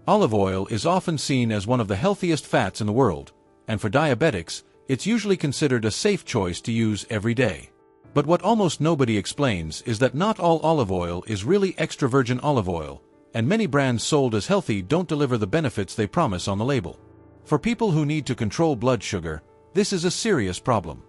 Olive oil is often seen as one of the healthiest fats in the world, and for diabetics, it's usually considered a safe choice to use every day. But what almost nobody explains is that not all olive oil is really extra virgin olive oil, and many brands sold as healthy don't deliver the benefits they promise on the label. For people who need to control blood sugar, this is a serious problem.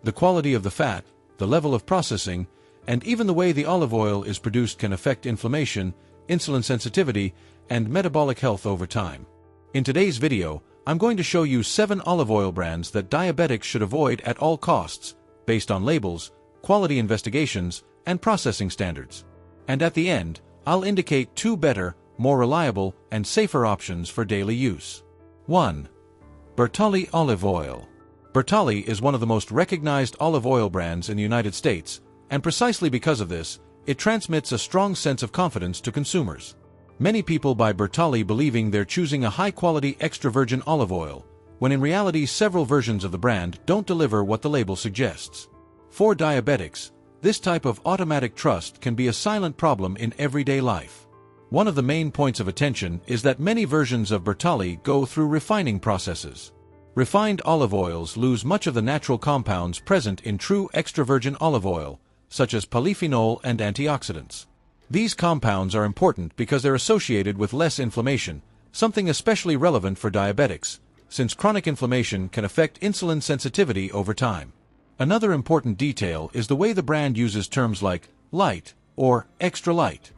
The quality of the fat, the level of processing, and even the way the olive oil is produced can affect inflammation, insulin sensitivity, and metabolic health over time. In today's video, I'm going to show you 7 olive oil brands that diabetics should avoid at all costs, based on labels, quality investigations, and processing standards. And at the end, I'll indicate 2 better, more reliable, and safer options for daily use. 1. Bertolli olive oil. Bertolli is one of the most recognized olive oil brands in the United States, and precisely because of this, it transmits a strong sense of confidence to consumers. Many people buy Bertolli believing they're choosing a high-quality extra virgin olive oil, when in reality several versions of the brand don't deliver what the label suggests. For diabetics, this type of automatic trust can be a silent problem in everyday life. One of the main points of attention is that many versions of Bertolli go through refining processes. Refined olive oils lose much of the natural compounds present in true extra virgin olive oil, such as polyphenol and antioxidants. These compounds are important because they're associated with less inflammation, something especially relevant for diabetics, since chronic inflammation can affect insulin sensitivity over time. Another important detail is the way the brand uses terms like light or extra light.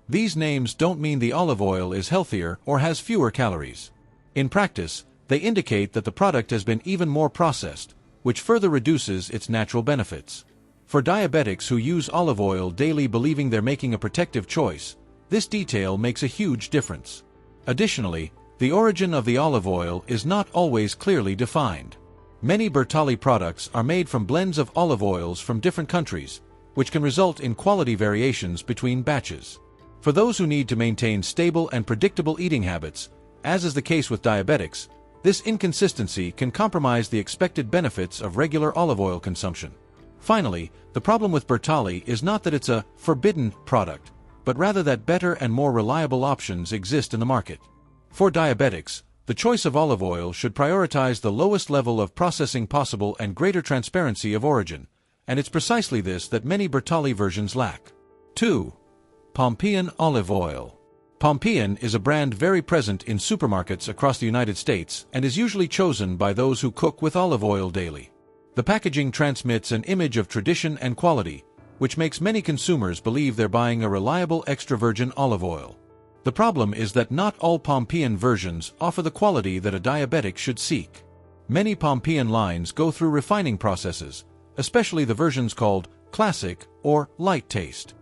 These names don't mean the olive oil is healthier or has fewer calories. In practice, they indicate that the product has been even more processed, which further reduces its natural benefits. For diabetics who use olive oil daily believing they're making a protective choice, this detail makes a huge difference. Additionally, the origin of the olive oil is not always clearly defined. Many Bertolli products are made from blends of olive oils from different countries, which can result in quality variations between batches. For those who need to maintain stable and predictable eating habits, as is the case with diabetics, this inconsistency can compromise the expected benefits of regular olive oil consumption. Finally, the problem with Bertolli is not that it's a forbidden product, but rather that better and more reliable options exist in the market. For diabetics, the choice of olive oil should prioritize the lowest level of processing possible and greater transparency of origin, and it's precisely this that many Bertolli versions lack. 2. Pompeian olive oil. Pompeian is a brand very present in supermarkets across the United States and is usually chosen by those who cook with olive oil daily. The packaging transmits an image of tradition and quality, which makes many consumers believe they're buying a reliable extra virgin olive oil. The problem is that not all Pompeian versions offer the quality that a diabetic should seek. Many Pompeian lines go through refining processes, especially the versions called classic or light taste.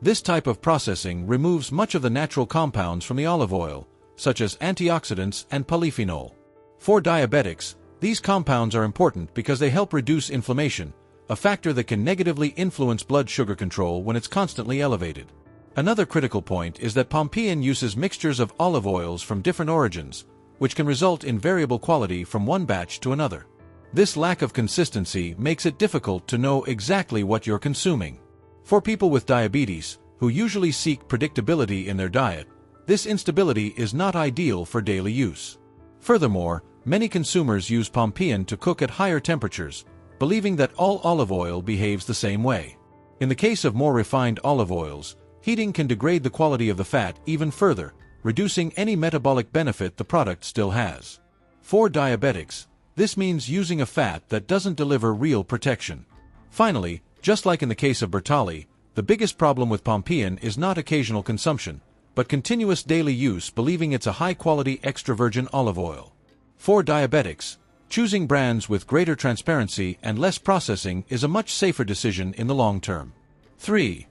This type of processing removes much of the natural compounds from the olive oil, such as antioxidants and polyphenol. For diabetics, these compounds are important because they help reduce inflammation, a factor that can negatively influence blood sugar control when it's constantly elevated. Another critical point is that Pompeian uses mixtures of olive oils from different origins, which can result in variable quality from one batch to another. This lack of consistency makes it difficult to know exactly what you're consuming. For people with diabetes, who usually seek predictability in their diet, this instability is not ideal for daily use. Furthermore, many consumers use Pompeian to cook at higher temperatures, believing that all olive oil behaves the same way. In the case of more refined olive oils, heating can degrade the quality of the fat even further, reducing any metabolic benefit the product still has. For diabetics, this means using a fat that doesn't deliver real protection. Finally, just like in the case of Bertolli, the biggest problem with Pompeian is not occasional consumption, but continuous daily use believing it's a high-quality extra virgin olive oil. For diabetics, choosing brands with greater transparency and less processing is a much safer decision in the long term. 3.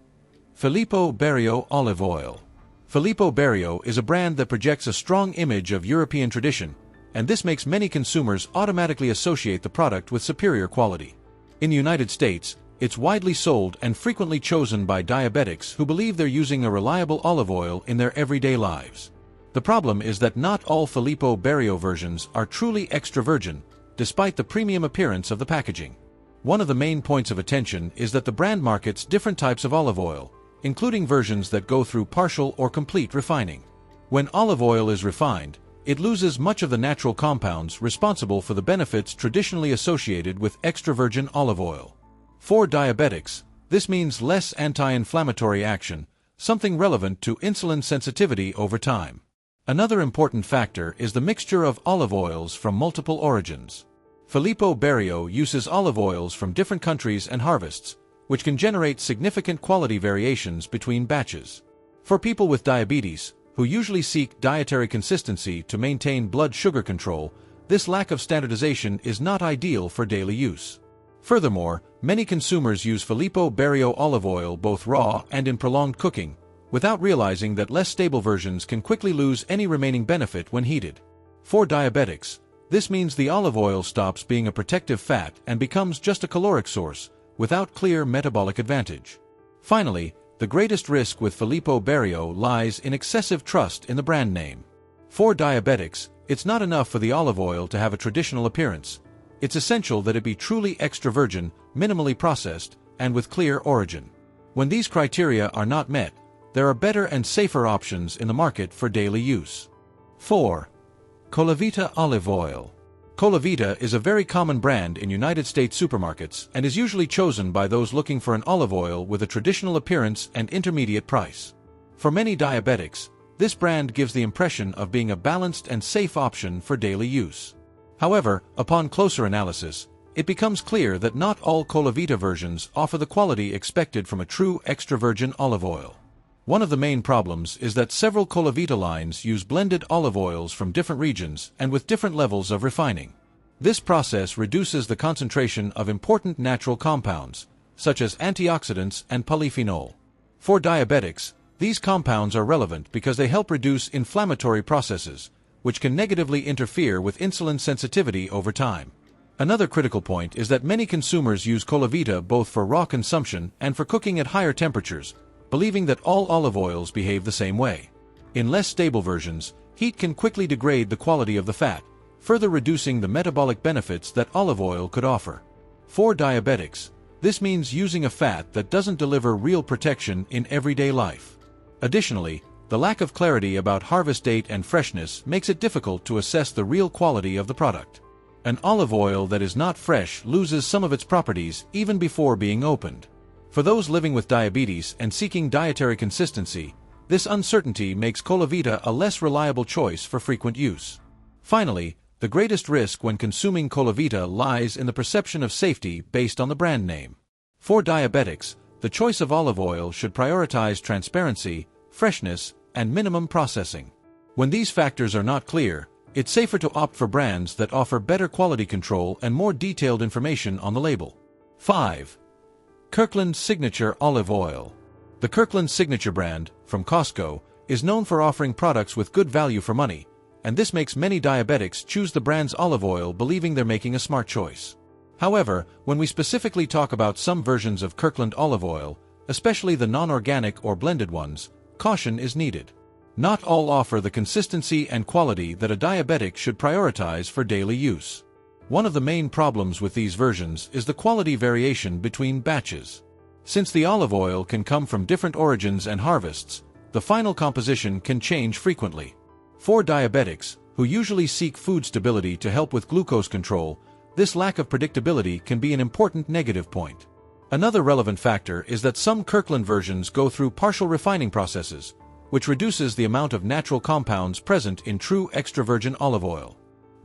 Filippo Berio olive oil. Filippo Berio is a brand that projects a strong image of European tradition, and this makes many consumers automatically associate the product with superior quality. In the United States, it's widely sold and frequently chosen by diabetics who believe they're using a reliable olive oil in their everyday lives. The problem is that not all Filippo Berio versions are truly extra virgin, despite the premium appearance of the packaging. One of the main points of attention is that the brand markets different types of olive oil, including versions that go through partial or complete refining. When olive oil is refined, it loses much of the natural compounds responsible for the benefits traditionally associated with extra virgin olive oil. For diabetics, this means less anti-inflammatory action, something relevant to insulin sensitivity over time. Another important factor is the mixture of olive oils from multiple origins. Filippo Berio uses olive oils from different countries and harvests, which can generate significant quality variations between batches. For people with diabetes, who usually seek dietary consistency to maintain blood sugar control, this lack of standardization is not ideal for daily use. Furthermore, many consumers use Filippo Berio olive oil both raw and in prolonged cooking, without realizing that less stable versions can quickly lose any remaining benefit when heated. For diabetics, this means the olive oil stops being a protective fat and becomes just a caloric source, without clear metabolic advantage. Finally, the greatest risk with Filippo Berio lies in excessive trust in the brand name. For diabetics, it's not enough for the olive oil to have a traditional appearance. It's essential that it be truly extra virgin, minimally processed, and with clear origin. When these criteria are not met, there are better and safer options in the market for daily use. 4. Colavita olive oil. Colavita is a very common brand in United States supermarkets and is usually chosen by those looking for an olive oil with a traditional appearance and intermediate price. For many diabetics, this brand gives the impression of being a balanced and safe option for daily use. However, upon closer analysis, it becomes clear that not all Colavita versions offer the quality expected from a true extra virgin olive oil. One of the main problems is that several Colavita lines use blended olive oils from different regions and with different levels of refining. This process reduces the concentration of important natural compounds, such as antioxidants and polyphenol. For diabetics, these compounds are relevant because they help reduce inflammatory processes, which can negatively interfere with insulin sensitivity over time. Another critical point is that many consumers use Colavita both for raw consumption and for cooking at higher temperatures, believing that all olive oils behave the same way. In less stable versions, heat can quickly degrade the quality of the fat, further reducing the metabolic benefits that olive oil could offer. For diabetics, this means using a fat that doesn't deliver real protection in everyday life. Additionally, the lack of clarity about harvest date and freshness makes it difficult to assess the real quality of the product. An olive oil that is not fresh loses some of its properties even before being opened. For those living with diabetes and seeking dietary consistency, this uncertainty makes Colavita a less reliable choice for frequent use. Finally, the greatest risk when consuming Colavita lies in the perception of safety based on the brand name. For diabetics, the choice of olive oil should prioritize transparency, freshness, and minimum processing. When these factors are not clear, it's safer to opt for brands that offer better quality control and more detailed information on the label. 5. Kirkland Signature Olive Oil. The Kirkland Signature brand, from Costco, is known for offering products with good value for money, and this makes many diabetics choose the brand's olive oil believing they're making a smart choice. However, when we specifically talk about some versions of Kirkland olive oil, especially the non-organic or blended ones, caution is needed. Not all offer the consistency and quality that a diabetic should prioritize for daily use. One of the main problems with these versions is the quality variation between batches. Since the olive oil can come from different origins and harvests, the final composition can change frequently. For diabetics, who usually seek food stability to help with glucose control, this lack of predictability can be an important negative point. Another relevant factor is that some Kirkland versions go through partial refining processes, which reduces the amount of natural compounds present in true extra virgin olive oil.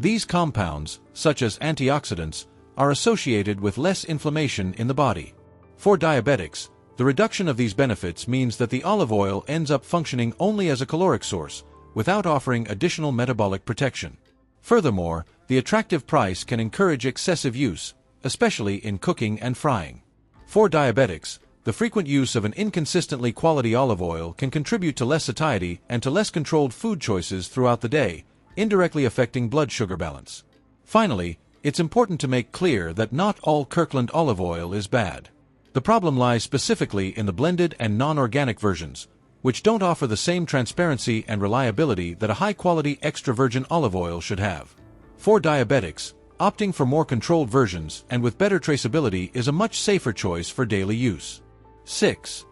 These compounds, such as antioxidants, are associated with less inflammation in the body. For diabetics, the reduction of these benefits means that the olive oil ends up functioning only as a caloric source, without offering additional metabolic protection. Furthermore, the attractive price can encourage excessive use, especially in cooking and frying. For diabetics, the frequent use of an inconsistently quality olive oil can contribute to less satiety and to less controlled food choices throughout the day, indirectly affecting blood sugar balance. Finally, it's important to make clear that not all Kirkland olive oil is bad. The problem lies specifically in the blended and non-organic versions, which don't offer the same transparency and reliability that a high-quality extra virgin olive oil should have. For diabetics, opting for more controlled versions and with better traceability is a much safer choice for daily use. 6.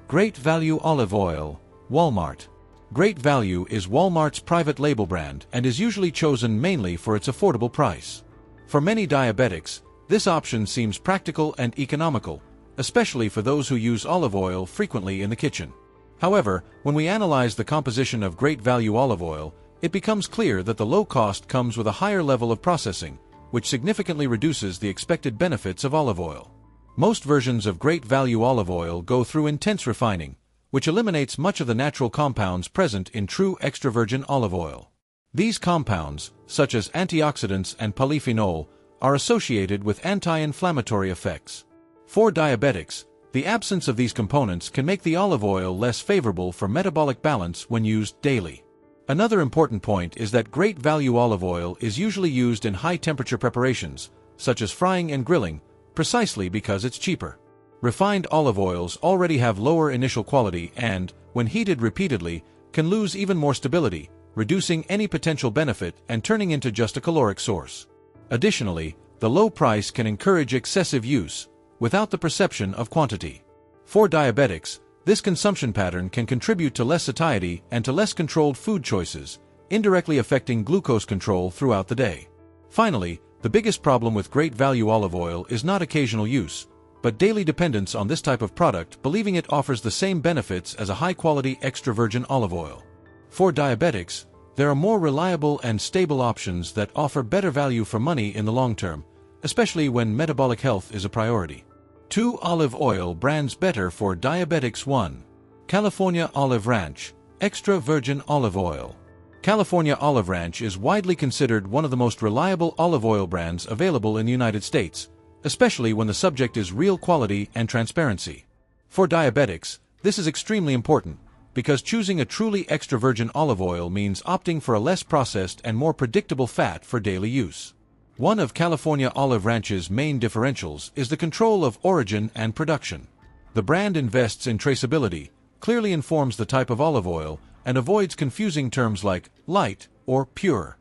Great Value Olive Oil, Walmart. Great Value is Walmart's private label brand and is usually chosen mainly for its affordable price. For many diabetics, this option seems practical and economical, especially for those who use olive oil frequently in the kitchen. However, when we analyze the composition of Great Value olive oil, it becomes clear that the low cost comes with a higher level of processing, which significantly reduces the expected benefits of olive oil. Most versions of Great Value olive oil go through intense refining, which eliminates much of the natural compounds present in true extra virgin olive oil. These compounds, such as antioxidants and polyphenol, are associated with anti-inflammatory effects. For diabetics, the absence of these components can make the olive oil less favorable for metabolic balance when used daily. Another important point is that Great Value olive oil is usually used in high-temperature preparations, such as frying and grilling, precisely because it's cheaper. Refined olive oils already have lower initial quality and, when heated repeatedly, can lose even more stability, reducing any potential benefit and turning into just a caloric source. Additionally, the low price can encourage excessive use, without the perception of quantity. For diabetics, this consumption pattern can contribute to less satiety and to less controlled food choices, indirectly affecting glucose control throughout the day. Finally, the biggest problem with Great Value olive oil is not occasional use, but daily dependence on this type of product, believing it offers the same benefits as a high-quality extra virgin olive oil. For diabetics, there are more reliable and stable options that offer better value for money in the long term, especially when metabolic health is a priority. 2 olive oil brands better for diabetics. 1. California Olive Ranch Extra Virgin Olive Oil. California Olive Ranch is widely considered one of the most reliable olive oil brands available in the United States, especially when the subject is real quality and transparency. For diabetics, this is extremely important, because choosing a truly extra virgin olive oil means opting for a less processed and more predictable fat for daily use. One of California Olive Ranch's main differentials is the control of origin and production. The brand invests in traceability, clearly informs the type of olive oil, and avoids confusing terms like light or pure.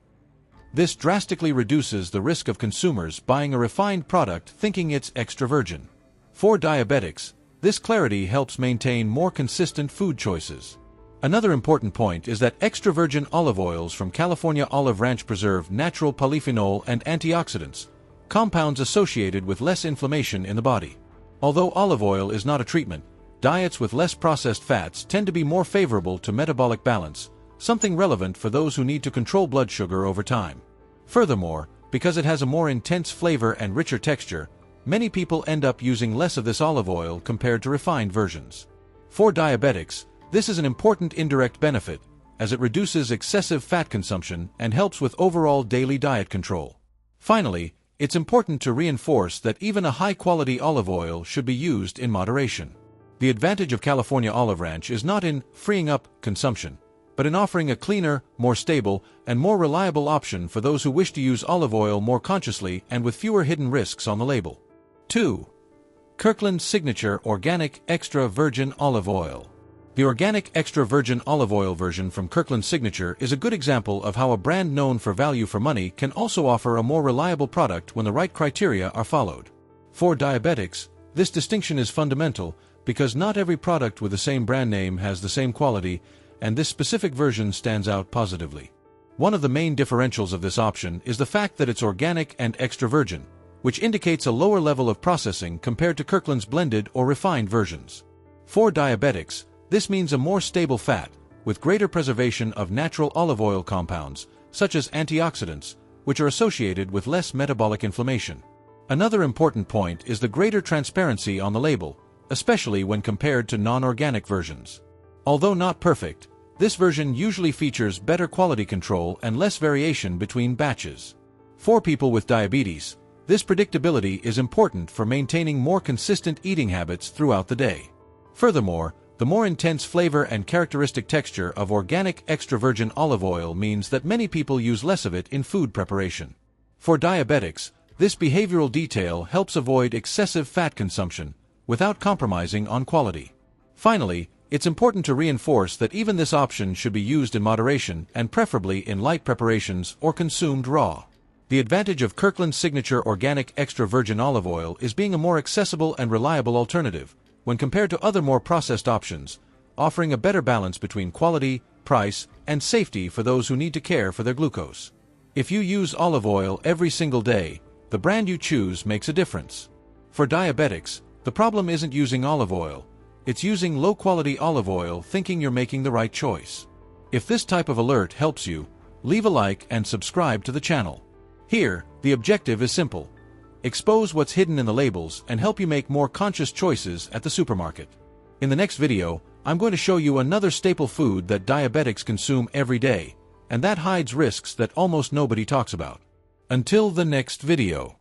This drastically reduces the risk of consumers buying a refined product thinking it's extra virgin. For diabetics, this clarity helps maintain more consistent food choices. Another important point is that extra virgin olive oils from California Olive Ranch preserve natural polyphenol and antioxidants, compounds associated with less inflammation in the body. Although olive oil is not a treatment, diets with less processed fats tend to be more favorable to metabolic balance, something relevant for those who need to control blood sugar over time. Furthermore, because it has a more intense flavor and richer texture, many people end up using less of this olive oil compared to refined versions. For diabetics, this is an important indirect benefit, as it reduces excessive fat consumption and helps with overall daily diet control. Finally, it's important to reinforce that even a high-quality olive oil should be used in moderation. The advantage of California Olive Ranch is not in freeing up consumption, but in offering a cleaner, more stable, and more reliable option for those who wish to use olive oil more consciously and with fewer hidden risks on the label. 2. Kirkland Signature Organic Extra Virgin Olive Oil. The Organic Extra Virgin Olive Oil version from Kirkland Signature is a good example of how a brand known for value for money can also offer a more reliable product when the right criteria are followed. For diabetics, this distinction is fundamental because not every product with the same brand name has the same quality, and this specific version stands out positively. One of the main differentials of this option is the fact that it's organic and extra virgin, which indicates a lower level of processing compared to Kirkland's blended or refined versions. For diabetics, this means a more stable fat, with greater preservation of natural olive oil compounds, such as antioxidants, which are associated with less metabolic inflammation. Another important point is the greater transparency on the label, especially when compared to non-organic versions. Although not perfect, this version usually features better quality control and less variation between batches. For people with diabetes, this predictability is important for maintaining more consistent eating habits throughout the day. Furthermore, the more intense flavor and characteristic texture of organic extra virgin olive oil means that many people use less of it in food preparation. For diabetics, this behavioral detail helps avoid excessive fat consumption without compromising on quality. Finally, it's important to reinforce that even this option should be used in moderation and preferably in light preparations or consumed raw. The advantage of Kirkland's Signature Organic Extra Virgin Olive Oil is being a more accessible and reliable alternative when compared to other more processed options, offering a better balance between quality, price, and safety for those who need to care for their glucose. If you use olive oil every single day, the brand you choose makes a difference. For diabetics, the problem isn't using olive oil, it's using low-quality olive oil thinking you're making the right choice. If this type of alert helps you, leave a like and subscribe to the channel. Here, the objective is simple. Expose what's hidden in the labels and help you make more conscious choices at the supermarket. In the next video, I'm going to show you another staple food that diabetics consume every day, and that hides risks that almost nobody talks about. Until the next video.